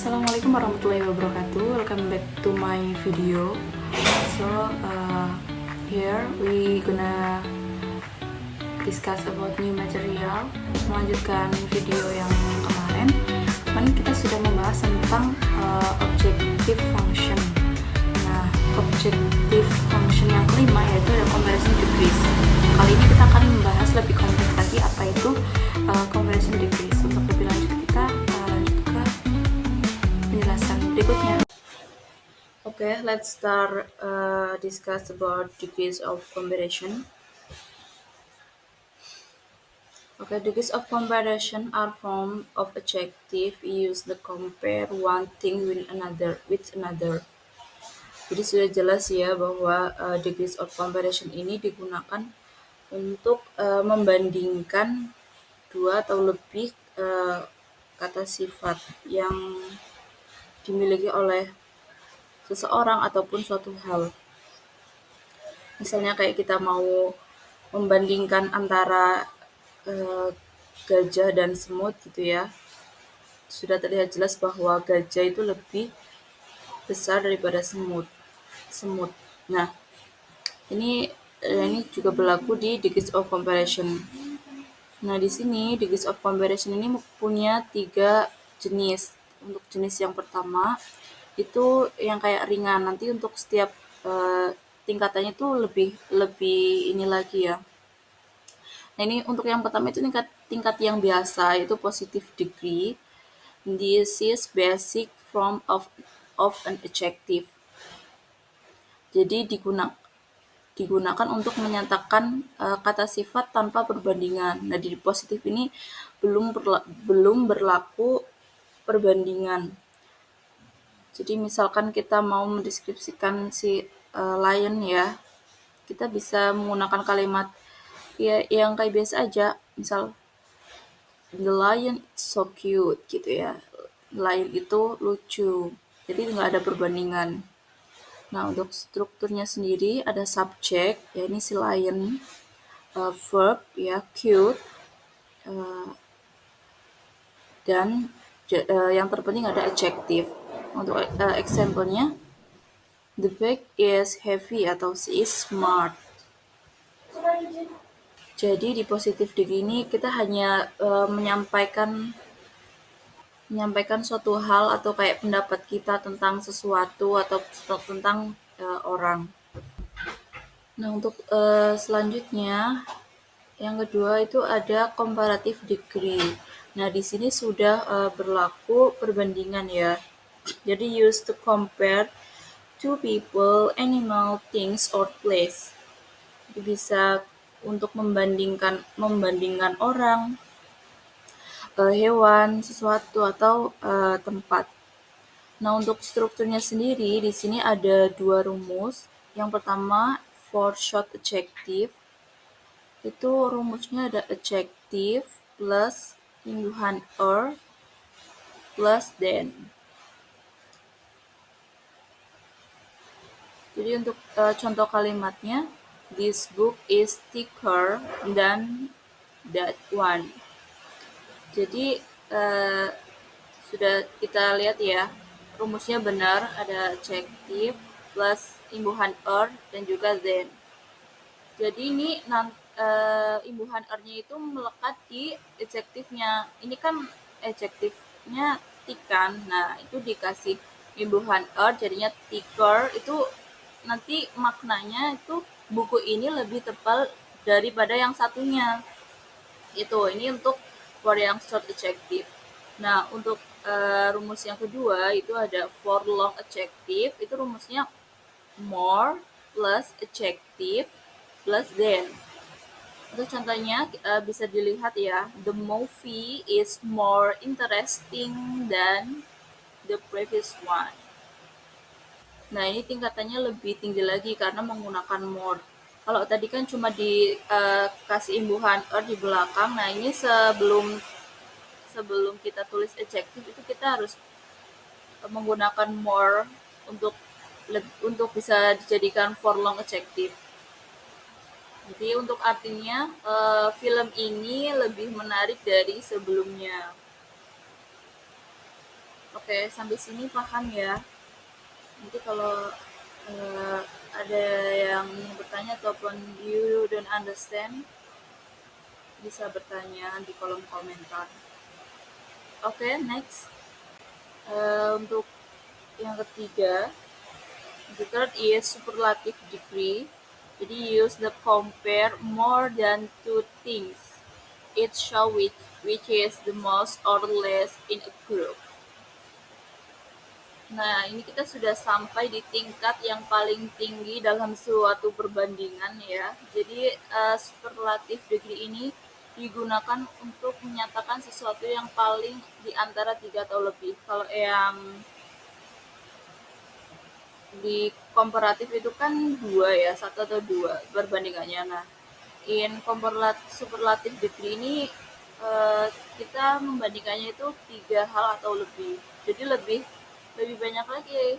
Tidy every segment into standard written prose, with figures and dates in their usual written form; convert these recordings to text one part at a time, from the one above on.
Assalamualaikum warahmatullahi wabarakatuh. Welcome back to my video. So here we gonna discuss about new material. Melanjutkan video yang kemarin. Kemarin kita sudah membahas tentang objective function. Nah, objective function yang kelima yaitu ada comparison degrees. Kali ini kita akan membahas lebih kompleks lagi apa itu comparison degrees. Untuk lebih lanjut kita lanjut ke penjelasan berikutnya. Okay, let's start discuss about degrees of comparison. Okay, degrees of comparison are form of adjective used to compare one thing with another. Jadi sudah jelas ya bahwa degrees of comparison ini digunakan untuk membandingkan dua atau lebih kata sifat yang dimiliki oleh seseorang ataupun suatu hal. Misalnya kayak kita mau membandingkan antara gajah dan semut gitu ya. Sudah terlihat jelas bahwa gajah itu lebih besar daripada semut. Nah, ini juga berlaku di degrees of comparison. Nah, di sini degrees of comparison ini punya 3 jenis. Untuk jenis yang pertama itu yang kayak ringan. Nanti untuk setiap tingkatannya itu lebih ini lagi ya. Nah, ini untuk yang pertama itu tingkat yang biasa, yaitu positive degree. This is basic form of an adjective. Jadi digunakan untuk menyatakan kata sifat tanpa perbandingan. Nah, di positif ini belum berlaku perbandingan. Jadi misalkan kita mau mendeskripsikan si lion ya, kita bisa menggunakan kalimat ya yang kayak biasa aja, misal the lion is so cute gitu ya, lion itu lucu, jadi nggak ada perbandingan. Nah, untuk strukturnya sendiri ada subject, ya ini si lion, verb ya cute, dan yang terpenting ada adjective. Untuk example-nya, the bag is heavy atau she is smart. Jadi di positive degree ini kita hanya menyampaikan suatu hal atau kayak pendapat kita tentang sesuatu atau tentang orang. Nah, untuk selanjutnya yang kedua itu ada comparative degree. Nah, di sini sudah berlaku perbandingan ya. Jadi used to compare two people, animal, things, or place. Jadi bisa untuk membandingkan orang, hewan, sesuatu atau tempat. Nah, untuk strukturnya sendiri di sini ada 2 rumus. Yang pertama for short adjective. Itu rumusnya ada adjective plus imbuhan or plus than. Jadi untuk contoh kalimatnya, this book is thicker than that one. Jadi sudah kita lihat ya, rumusnya benar, ada adjective plus imbuhan or dan juga than. Jadi ini imbuhan or-nya itu melekat di adjektifnya. Ini kan adjektifnya thick kan, nah itu dikasih imbuhan or jadinya thicker, itu nanti maknanya itu buku ini lebih tebal daripada yang satunya. Ini untuk for yang short adjective. Nah, untuk rumus yang kedua itu ada for long adjective, itu rumusnya more plus adjective plus than. Untuk contohnya bisa dilihat ya, the movie is more interesting than the previous one. Nah, ini tingkatannya lebih tinggi lagi karena menggunakan more. Kalau tadi kan cuma dikasih imbuhan or di belakang, nah ini sebelum kita tulis adjective itu kita harus menggunakan more untuk bisa dijadikan for long adjective. Jadi untuk artinya film ini lebih menarik dari sebelumnya. Oke, sampai sini paham ya. Nanti kalau ada yang ingin bertanya ataupun you don't understand, bisa bertanya di kolom komentar. Oke, next. Untuk yang ketiga, the third is superlative degree. Jadi use the compare more than two things. It show which is the most or less in a group. Nah, ini kita sudah sampai di tingkat yang paling tinggi dalam suatu perbandingan ya. Jadi superlative degree ini digunakan untuk menyatakan sesuatu yang paling di antara 3 atau lebih. Kalau yang di komparatif itu kan 2 ya, 1 atau 2 perbandingannya. Nah, in superlative degree ini kita membandingkannya itu 3 hal atau lebih. Jadi lebih banyak lagi,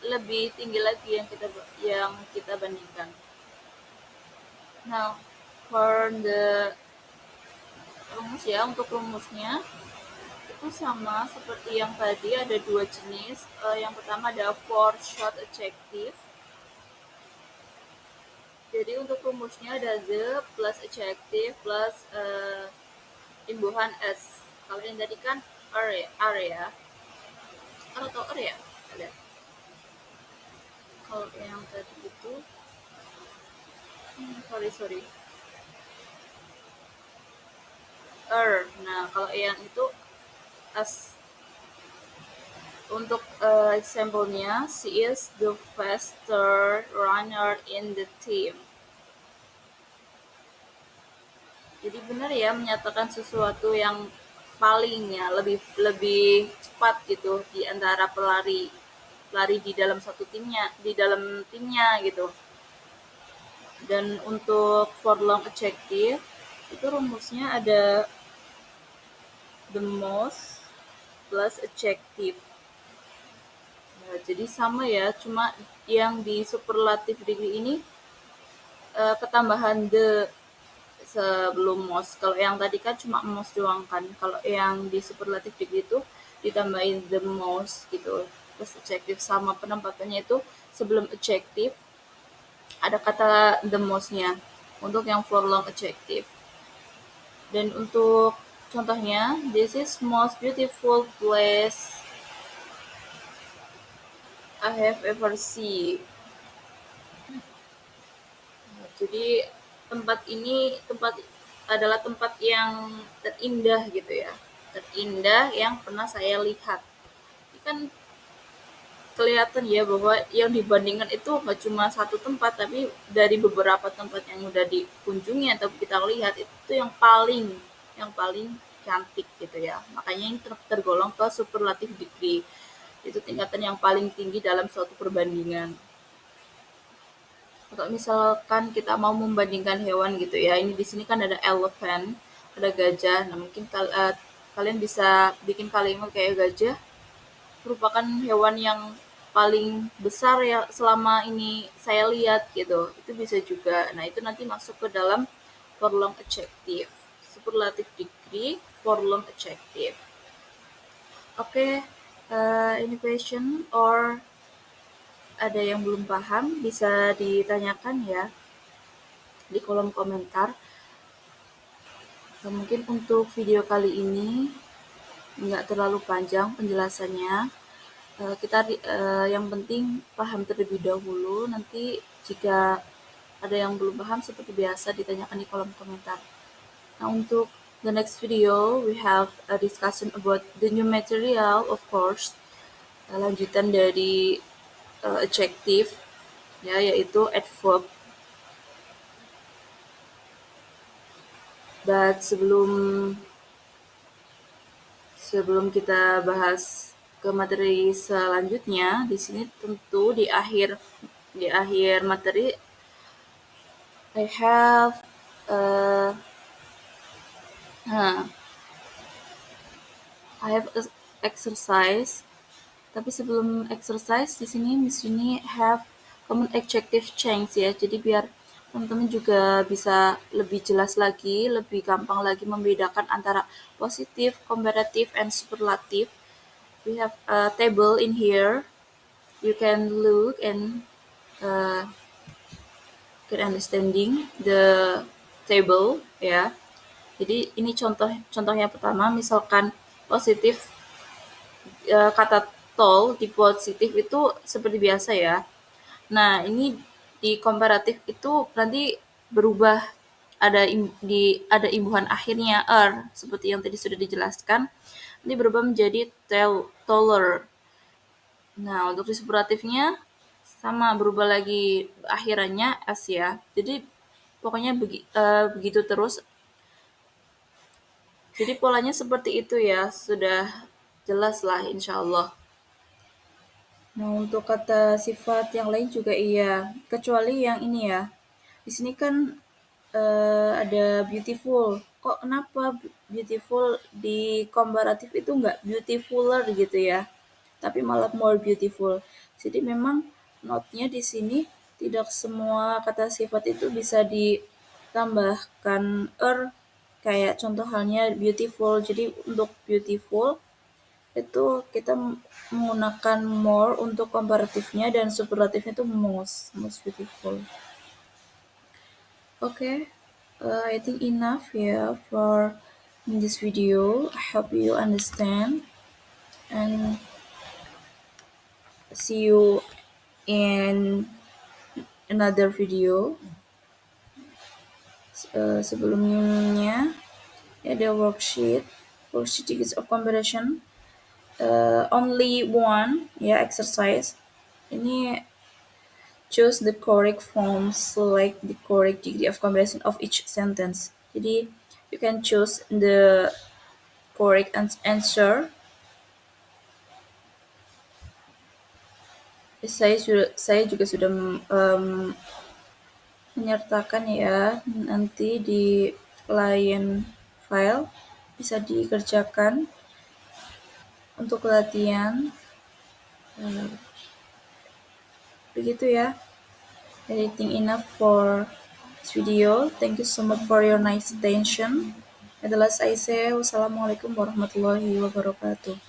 lebih tinggi lagi yang kita bandingkan. Nah, for the rumus ya, untuk rumusnya itu sama seperti yang tadi, ada 2 jenis. Yang pertama ada for short adjective. Jadi untuk rumusnya ada the plus adjective plus imbuhan s. Kalau yang tadi kan area. Atau area ada. Kalau yang tadi itu sorry nah kalau yang itu as. Untuk example-nya, she is the faster runner in the team. Jadi benar ya, menyatakan sesuatu yang paling ya, lebih cepat gitu di antara pelari di dalam timnya gitu. Dan untuk for long adjective itu rumusnya ada the most plus adjective. Nah, jadi sama ya, cuma yang di superlative degree ini ketambahan the sebelum most. Kalau yang tadi kan cuma most doang kan. Kalau yang di superlative degree itu ditambahin the most gitu. Plus adjective, sama penempatannya itu sebelum adjective ada kata the most-nya untuk yang for long adjective. Dan untuk contohnya, this is most beautiful place I have ever seen. Jadi tempat ini adalah tempat yang terindah gitu ya. Terindah yang pernah saya lihat. Ini kan kelihatan ya bahwa yang dibandingkan itu nggak cuma satu tempat, tapi dari beberapa tempat yang udah dikunjungi atau kita lihat itu yang paling cantik gitu ya. Makanya ini tergolong ke superlative degree. Itu tingkatan yang paling tinggi dalam suatu perbandingan. Kalau misalkan kita mau membandingkan hewan gitu ya, ini di sini kan ada elephant, ada gajah. Nah, mungkin kalian bisa bikin kalimat kayak gajah merupakan hewan yang paling besar ya selama ini saya lihat gitu. Itu bisa juga. Nah, itu nanti masuk ke dalam for long adjective. Superlative degree for long adjective. Oke, any question or ada yang belum paham bisa ditanyakan ya di kolom komentar. Mungkin untuk video kali ini nggak terlalu panjang penjelasannya. Yang penting paham terlebih dahulu. Nanti jika ada yang belum paham seperti biasa ditanyakan di kolom komentar. Nah, untuk the next video we have a discussion about the new material, of course. Lanjutan dari adjective ya, yaitu adverb. Dan sebelum kita bahas ke materi selanjutnya, di sini tentu di akhir materi I have exercise. Tapi sebelum exercise di sini Miss Rini have common adjective change ya. Jadi biar teman-teman juga bisa lebih jelas lagi, lebih gampang lagi membedakan antara positif, comparative, and superlative. we have a table in here. You can look and get understanding the table ya. Jadi ini contohnya pertama, misalkan positif, kata tall di positif itu seperti biasa ya. Nah, ini di komparatif itu nanti berubah, ada imbuhan akhirnya er, seperti yang tadi sudah dijelaskan. Nanti berubah menjadi taller. Nah, untuk di superatifnya sama, berubah lagi akhirannya s ya. Jadi pokoknya begitu terus. Jadi polanya seperti itu ya, sudah jelas lah insya Allah. Nah, untuk kata sifat yang lain juga iya, kecuali yang ini ya. Di sini kan ada beautiful. Kok kenapa beautiful di komparatif itu nggak beautifuler gitu ya? Tapi malah more beautiful. Jadi memang note-nya di sini tidak semua kata sifat itu bisa ditambahkan kayak contoh halnya beautiful. Jadi untuk beautiful itu kita menggunakan more untuk komparatifnya dan superlatifnya itu most beautiful. Okay, I think enough for this video. I hope you understand and see you in another video. Sebelumnya ada worksheet degrees of comparison. Only one exercise. Ini choose the correct form, select the correct degree of comparison of each sentence. Jadi you can choose the correct answer. Saya juga sudah menyertakan ya, nanti di lain file bisa dikerjakan untuk latihan. Begitu ya. I think enough for this video. Thank you so much for your nice attention. Adalah saya. Wassalamualaikum warahmatullahi wabarakatuh.